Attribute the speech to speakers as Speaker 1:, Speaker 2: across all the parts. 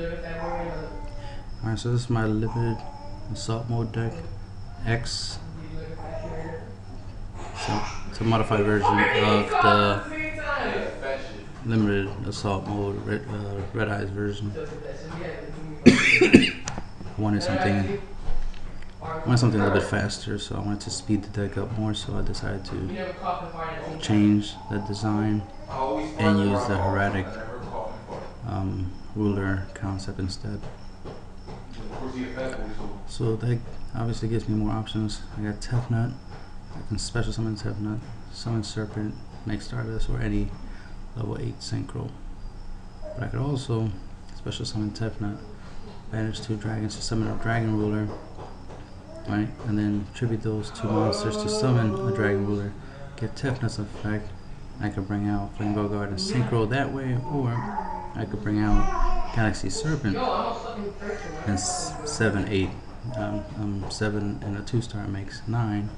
Speaker 1: Alright, so this is my limited assault mode deck X. So it's a modified version of the limited assault mode red eyes version. I wanted something a little bit faster, so I wanted to speed the deck up more, so I decided to change the design and use the erratic ruler concept instead. So that obviously gives me more options. I got Tefnut. I can special summon Tefnut, summon Serpent, make Stardust, or any level 8 synchro. But I could also special summon Tefnut, banish 2 dragons to summon a dragon ruler, right? And then tribute those 2 monsters to summon a dragon ruler. Get Tefnut's effect. I could bring out Flame Guard and synchro that way, or I could bring out Galaxy Serpent and 7, 8. 7 and a 2-star makes 9,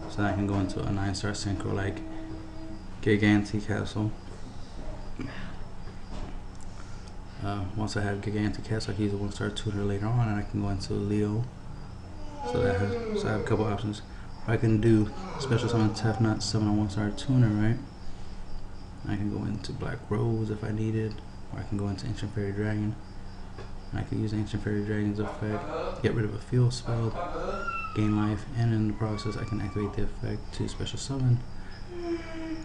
Speaker 1: so I can go into a 9-star synchro like Gigantic Castle. Once I have Gigantic Castle, I can use a 1-star tutor later on, and I can go into Leo. So I have a couple options. I can do special summon Tefnut, summon a 1-star tuner, right? I can go into Black Rose if I needed, or I can go into Ancient Fairy Dragon. I can use Ancient Fairy Dragon's effect, get rid of a field spell, gain life, and in the process I can activate the effect to special summon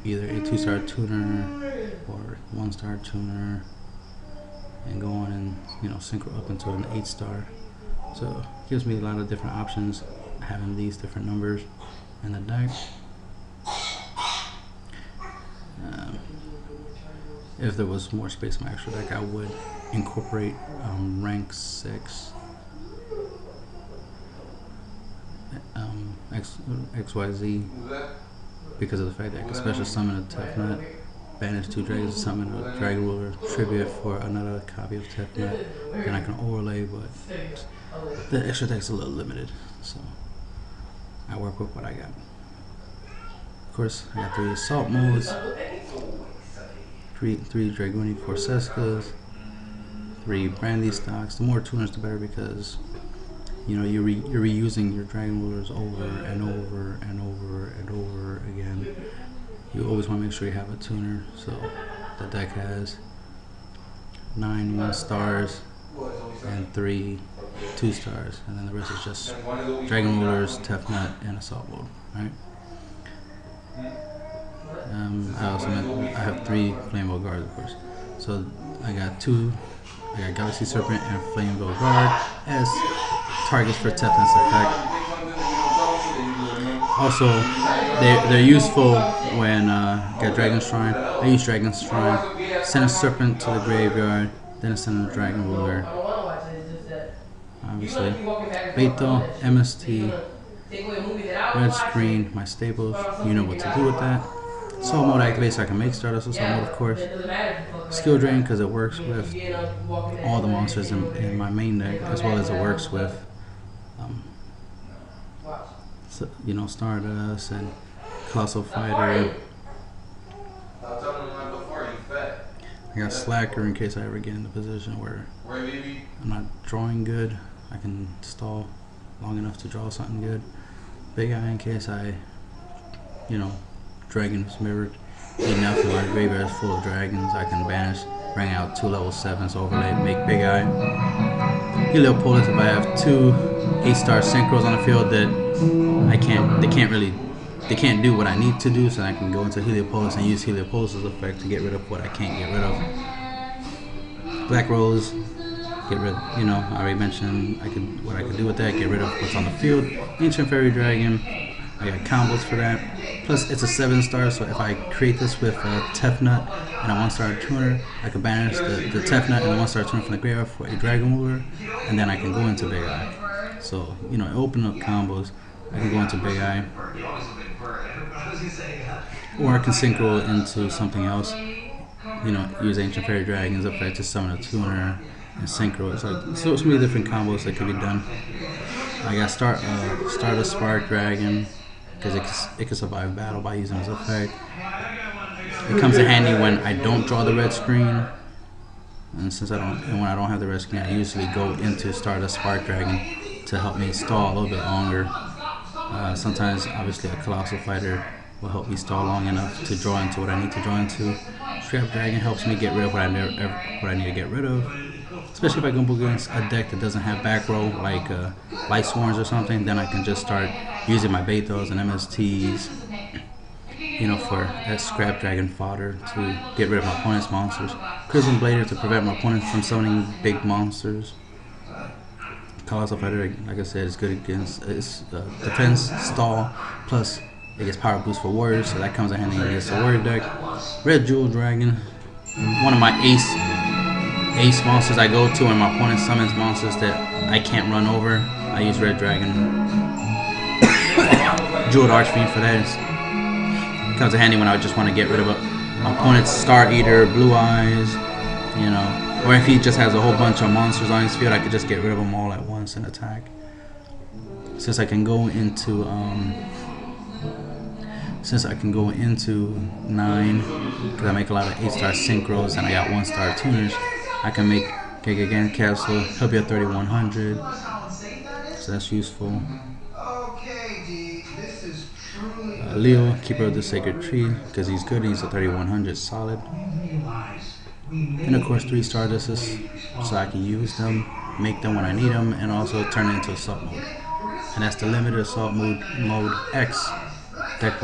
Speaker 1: either a 2-star tuner or 1-star tuner, and go on and, you know, synchro up into an 8-star. So it gives me a lot of different options having these different numbers in the deck. If there was more space in my extra deck, I would incorporate rank 6 XYZ, because of the fact that I can special summon a Tefnut, banish 2 dragons, summon a dragon ruler, tribute for another copy of Tefnut, and I can overlay, but the extra deck's a little limited, so I work with what I got. Of course, I got 3 assault modes, 3 Dragonic Corsescas, 3 Brandy stocks. The more tuners, the better, because you know you're reusing your dragon rulers over and over and over and over again. You always want to make sure you have a tuner. So the deck has 9 1-stars and 3 2-stars, and then the rest is just dragon rulers, Tefnut, and assault mode. Right. I have 3 Flame Guards, of course. So I got Galaxy Serpent and Flame Guard as targets for Tefnut's effect. Also, they're useful when get Dragon Shrine. I use Dragon Shrine, send a Serpent to the graveyard, then send a Dragon Ruler. Obviously, Beto, MST, red screen, my staples. You know what to do with that. Soul mode activates so I can make Stardust with Soul mode, of course. Skill drain because it works with all the monsters in my main deck, as well as it works with you know, Stardust and Colossal Fighter. I got Slacker in case I ever get in the position where I'm not drawing good. I can stall long enough to draw something good. Big Eye in case I, you know, Dragon's mirrored enough and my graveyard is full of dragons. I can banish, bring out 2 level 7s, overlay, make Big Eye. Heliopolis if I have 2 8-star synchros on the field that they can't do what I need to do, so I can go into Heliopolis and use Heliopolis' effect to get rid of what I can't get rid of. Black Rose, get rid, you know, I already mentioned what I could do with that, get rid of what's on the field. Ancient Fairy Dragon, I got combos for that. Plus, it's a 7-star, so if I create this with a Tefnut and a 1-star tuner, I can banish the Tefnut and the 1-star tuner from the graveyard for a Dragon Ruler, and then I can go into Big Eye. So, you know, open up combos. I can go into Big Eye, or I can synchro into something else. You know, use Ancient Fairy Dragon's effect to summon a tuner and synchro. So many different combos that can be done. I got Stardust Spark Dragon, because it can survive battle by using his effect. It comes in handy when I don't draw the red screen. And when I don't have the rescue, I usually go into Stardust Spark Dragon to help me stall a little bit longer. Sometimes, obviously, a Colossal Fighter will help me stall long enough to draw into what I need to draw into. Scrap Dragon helps me get rid of what I need to get rid of. Especially if I go against a deck that doesn't have back row, like Light Swarms or something, then I can just start using my Bethos and MSTs, for that Scrap Dragon fodder to get rid of my opponent's monsters. Prism Blader to prevent my opponent from summoning big monsters. Colossal Fighter, like I said, is good against defense, stall, plus it gets power boost for warriors, so that comes in handy against a warrior deck. Red Jewel Dragon, one of my ace monsters I go to when my opponent summons monsters that I can't run over. I use Red Dragon. Jeweled Archfiend for that. It comes in handy when I just want to get rid of my opponent's Star Eater, Blue Eyes, or if he just has a whole bunch of monsters on his field, I could just get rid of them all at once and attack. Since I can go into 9, because I make a lot of 8-star synchros and I got 1-star tuners, I can make Gigantic Castle, help you at 3100, so that's useful. Leo, Keeper of the Sacred Tree, because he's good, he's a 3100 solid. And of course 3 Stardusts, so I can use them, make them when I need them, and also turn it into Assault Mode. And that's the Limited Assault Mode X deck.